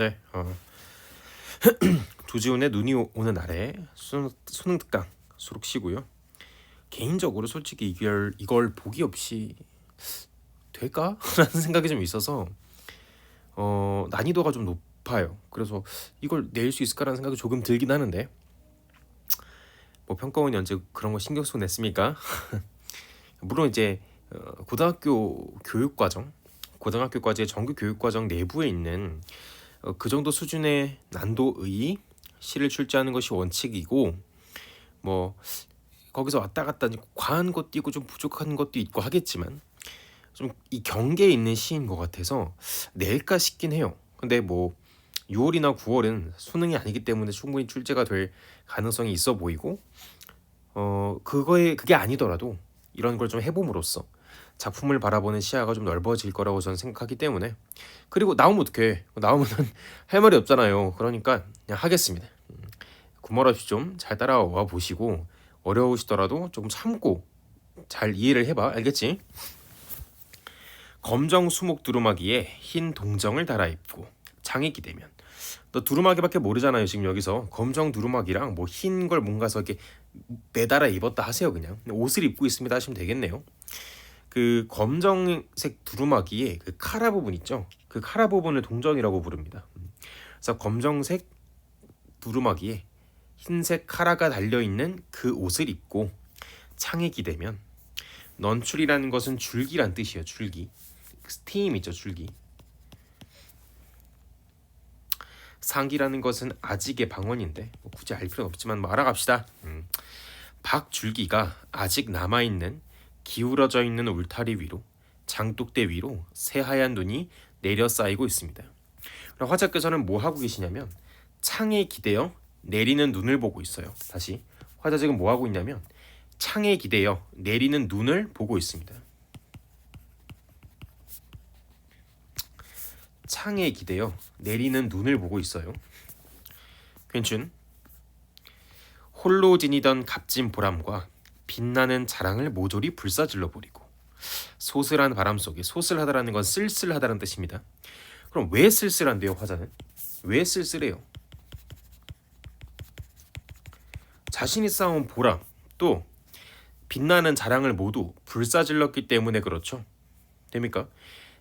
네, 조지훈의 눈이 오는 날에 수능 특강 수록시고요. 개인적으로 솔직히 이걸 보기 없이 될까? 라는 생각이 좀 있어서 난이도가 좀 높아요. 그래서 이걸 낼 수 있을까라는 생각이 조금 들긴 하는데 뭐 평가원이 언제 그런 거 신경 쓰고 냈습니까? 물론 이제 고등학교 고등학교까지의 정규 교육과정 내부에 있는 그 정도 수준의 난도의 시를 출제하는 것이 원칙이고, 뭐 거기서 왔다 갔다 과한 것도 있고 좀 부족한 것도 있고 하겠지만 좀 이 경계에 있는 시인 것 같아서 낼까 싶긴 해요. 근데 뭐 6월이나 9월은 수능이 아니기 때문에 충분히 출제가 될 가능성이 있어 보이고, 그게 아니더라도 이런 걸 좀 해봄으로써 작품을 바라보는 시야가 좀 넓어질 거라고 저는 생각하기 때문에. 그리고 나오면 어떡해, 나오면 할 말이 없잖아요. 그러니까 그냥 하겠습니다. 구멀 없이 좀 잘 따라와 보시고, 어려우시더라도 조금 참고 잘 이해를 해봐. 알겠지? 검정 수목 두루마기에 흰 동정을 달아 입고 장이 기대면. 너 두루마기밖에 모르잖아요. 지금 여기서 검정 두루마기랑 뭐 흰 걸 뭔가서 이렇게 매달아 입었다 하세요. 그냥 옷을 입고 있습니다 하시면 되겠네요. 그 검정색 두루마기에 그 카라 부분 있죠. 그 카라 부분을 동정이라고 부릅니다. 그래서 검정색 두루마기에 흰색 카라가 달려있는 그 옷을 입고 창에 기대면. 넌출이라는 것은 줄기란 뜻이에요. 줄기. 스팀 있죠. 줄기. 상기라는 것은 아직의 방언인데 뭐 굳이 알 필요는 없지만 뭐 알아갑시다. 박줄기가 아직 남아있는 기울어져 있는 울타리 위로, 장독대 위로 새하얀 눈이 내려 쌓이고 있습니다. 그럼 화자께서는 뭐 하고 계시냐면 창에 기대어 내리는 눈을 보고 있어요. 다시, 화자 지금 뭐 하고 있냐면 창에 기대어 내리는 눈을 보고 있습니다. 창에 기대어 내리는 눈을 보고 있어요. 괜춘. 홀로 지니던 값진 보람과 빛나는 자랑을 모조리 불사질러 버리고. 소슬한 바람 속에, 소슬하다라는 건 쓸쓸하다는 뜻입니다. 그럼 왜 쓸쓸한데요, 화자는? 왜 쓸쓸해요? 자신이 쌓아온 보람, 또 빛나는 자랑을 모두 불사질렀기 때문에 그렇죠. 됩니까?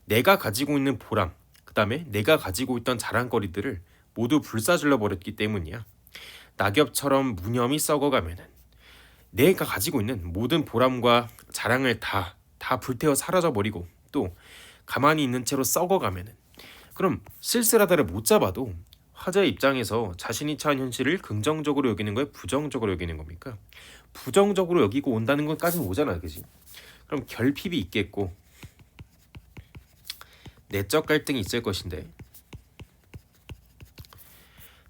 내가 가지고 있는 보람, 그 다음에 내가 가지고 있던 자랑거리들을 모두 불사질러 버렸기 때문이야. 낙엽처럼 무념히 썩어가면은 내가 가지고 있는 모든 보람과 자랑을 다 불태워 사라져 버리고, 또 가만히 있는 채로 썩어가면은, 그럼 쓸쓸하다를 못 잡아도 화자의 입장에서 자신이 처한 현실을 긍정적으로 여기는 거예요, 부정적으로 여기는 겁니까? 부정적으로 여기고 온다는 것까지는 오잖아, 그지? 그럼 결핍이 있겠고 내적 갈등이 있을 것인데,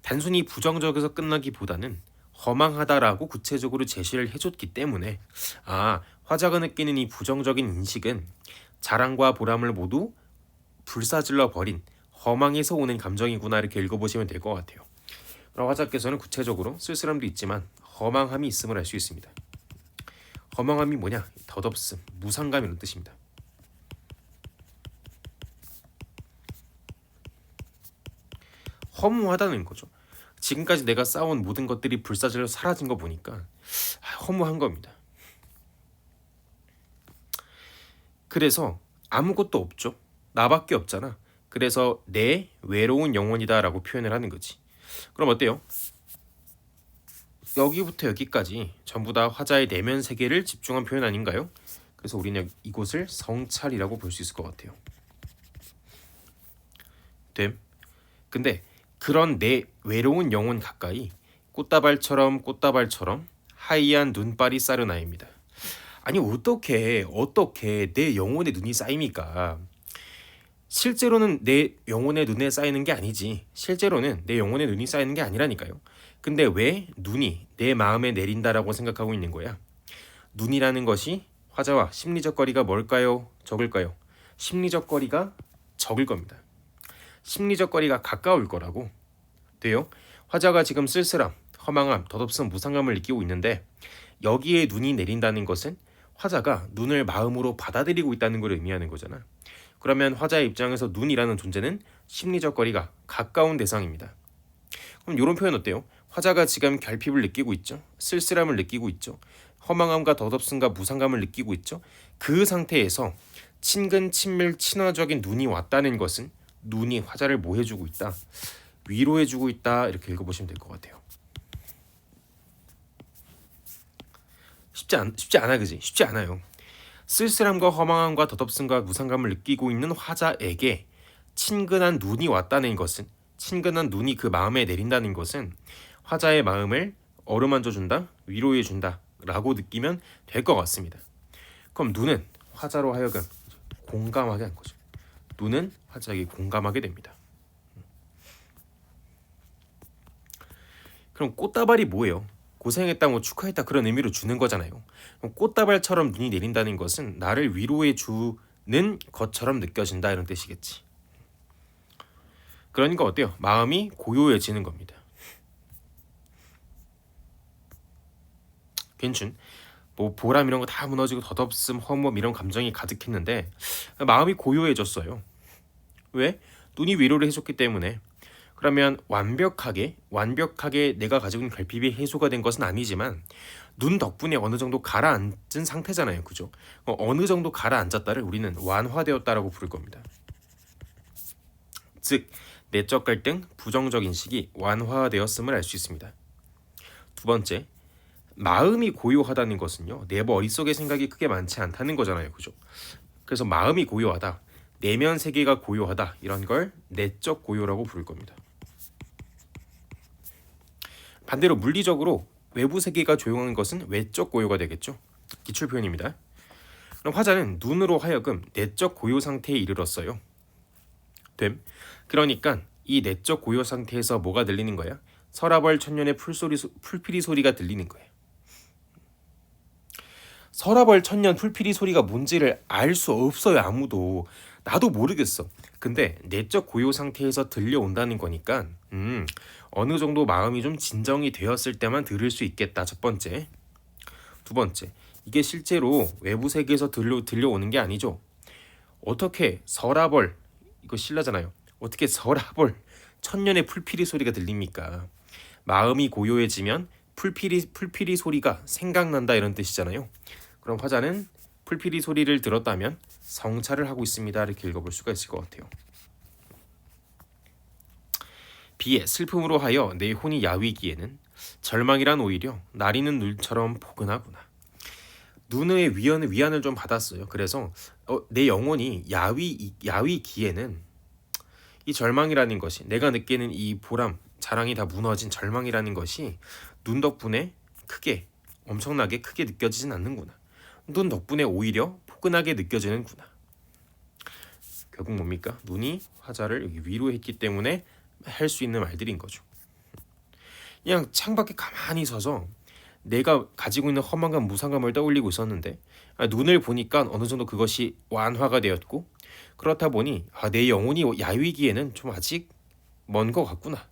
단순히 부정적에서 끝나기보다는 허망하다라고 구체적으로 제시를 해줬기 때문에, 화자가 느끼는 이 부정적인 인식은 자랑과 보람을 모두 불사질러 버린 허망에서 오는 감정이구나, 이렇게 읽어보시면 될 것 같아요. 그럼 화자께서는 구체적으로 쓸쓸함도 있지만 허망함이 있음을 알 수 있습니다. 허망함이 뭐냐? 덧없음, 무상감, 이런 뜻입니다. 허무하다는 거죠. 지금까지 내가 쌓아온 모든 것들이 불사질러 사라진 거 보니까 허무한 겁니다. 그래서 아무것도 없죠. 나밖에 없잖아. 그래서 내 외로운 영혼이다 라고 표현을 하는 거지. 그럼 어때요? 여기부터 여기까지 전부 다 화자의 내면 세계를 집중한 표현 아닌가요? 그래서 우리는 이곳을 성찰이라고 볼 수 있을 것 같아요. 됨. 근데 그런 내 외로운 영혼 가까이 꽃다발처럼 하얀 눈발이 쌓여나입니다. 아니 어떻게 내 영혼의 눈이 쌓입니까? 실제로는 내 영혼의 눈에 쌓이는 게 아니지. 실제로는 내 영혼의 눈이 쌓이는 게 아니라니까요. 근데 왜 눈이 내 마음에 내린다라고 생각하고 있는 거야? 눈이라는 것이 화자와 심리적 거리가 뭘까요? 적을까요? 심리적 거리가 적을 겁니다. 심리적 거리가 가까울 거라고 돼요. 화자가 지금 쓸쓸함, 허망함, 덧없음, 무상감을 느끼고 있는데, 여기에 눈이 내린다는 것은 화자가 눈을 마음으로 받아들이고 있다는 걸 의미하는 거잖아. 그러면 화자의 입장에서 눈이라는 존재는 심리적 거리가 가까운 대상입니다. 그럼 이런 표현 어때요? 화자가 지금 결핍을 느끼고 있죠. 쓸쓸함을 느끼고 있죠. 허망함과 덧없음과 무상감을 느끼고 있죠. 그 상태에서 친근, 친밀, 친화적인 눈이 왔다는 것은 눈이 화자를 뭐 해주고 있다? 위로해주고 있다. 이렇게 읽어보시면 될 것 같아요. 쉽지 않아, 그지? 쉽지 않아요. 쓸쓸함과 허망함과 덧없음과 무상감을 느끼고 있는 화자에게 친근한 눈이 왔다는 것은, 친근한 눈이 그 마음에 내린다는 것은 화자의 마음을 어루만져준다, 위로해준다 라고 느끼면 될 것 같습니다. 그럼 눈은 화자로 하여금 공감하게 한 거죠. 눈은 화자에게 공감하게 됩니다. 그럼 꽃다발이 뭐예요? 고생했다, 뭐 축하했다 그런 의미로 주는 거잖아요. 그럼 꽃다발처럼 눈이 내린다는 것은 나를 위로해 주는 것처럼 느껴진다 이런 뜻이겠지. 그러니까 어때요? 마음이 고요해지는 겁니다. 괜춘 뭐 보람 이런 거 다 무너지고 덧없음, 허무함 이런 감정이 가득했는데 마음이 고요해졌어요. 왜? 눈이 위로를 해줬기 때문에. 그러면 완벽하게 내가 가지고 있는 결핍이 해소가 된 것은 아니지만 눈 덕분에 어느 정도 가라앉은 상태잖아요, 그죠? 어느 정도 가라앉았다를 우리는 완화되었다라고 부를 겁니다. 즉 내적 갈등, 부정적 인식이 완화되었음을 알 수 있습니다. 두 번째, 마음이 고요하다는 것은요, 내 머릿속에 생각이 크게 많지 않다는 거잖아요, 그죠? 그래서 마음이 고요하다, 내면 세계가 고요하다 이런 걸 내적 고요라고 부를 겁니다. 반대로 물리적으로 외부 세계가 조용한 것은 외적 고요가 되겠죠. 기출 표현입니다. 그럼 화자는 눈으로 하여금 내적 고요 상태에 이르렀어요. 됨. 그러니까 이 내적 고요 상태에서 뭐가 들리는 거야? 서라벌 천년의 풀피리 소리가 들리는 거예요. 서라벌 천년 풀피리 소리가 뭔지를 알 수 없어요. 아무도. 나도 모르겠어. 근데 내적 고요 상태에서 들려온다는 거니까 어느 정도 마음이 좀 진정이 되었을 때만 들을 수 있겠다. 첫 번째. 두 번째, 이게 실제로 외부 세계에서 들려오는 게 아니죠. 어떻게 서라벌, 이거 신라잖아요. 어떻게 서라벌 천년의 풀피리 소리가 들립니까? 마음이 고요해지면 풀피리 소리가 생각난다 이런 뜻이잖아요. 그럼 화자는 풀피리 소리를 들었다면 성찰을 하고 있습니다. 이렇게 읽어볼 수가 있을 것 같아요. B의 슬픔으로 하여 내 혼이 야위기에는 절망이란 오히려 나리는 눈처럼 포근하구나. 눈의 위안을 좀 받았어요. 그래서 내 영혼이 야위기에는 이 절망이라는 것이, 내가 느끼는 이 보람, 자랑이 다 무너진 절망이라는 것이 눈 덕분에 엄청나게 크게 느껴지진 않는구나. 눈 덕분에 오히려 포근하게 느껴지는구나. 결국 뭡니까? 눈이 화자를 위로했기 때문에 할 수 있는 말들인 거죠. 그냥 창밖에 가만히 서서 내가 가지고 있는 허망감, 무상감을 떠올리고 있었는데 눈을 보니까 어느 정도 그것이 완화가 되었고, 그렇다 보니 내 영혼이 야위기에는 좀 아직 먼 것 같구나.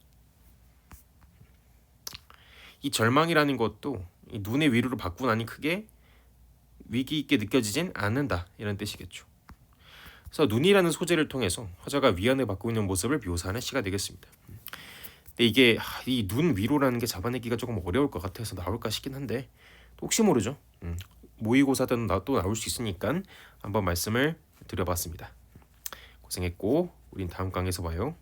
이 절망이라는 것도 이 눈의 위로를 받고 나니 크게 위기 있게 느껴지진 않는다 이런 뜻이겠죠. 그래서 눈이라는 소재를 통해서 화자가 위안을 받고 있는 모습을 묘사하는 시가 되겠습니다. 근데 이게 이 눈 위로라는 게 잡아내기가 조금 어려울 것 같아서 나올까 싶긴 한데 혹시 모르죠. 모의고사든 또 나올 수 있으니까 한번 말씀을 드려봤습니다. 고생했고 우린 다음 강에서 봐요.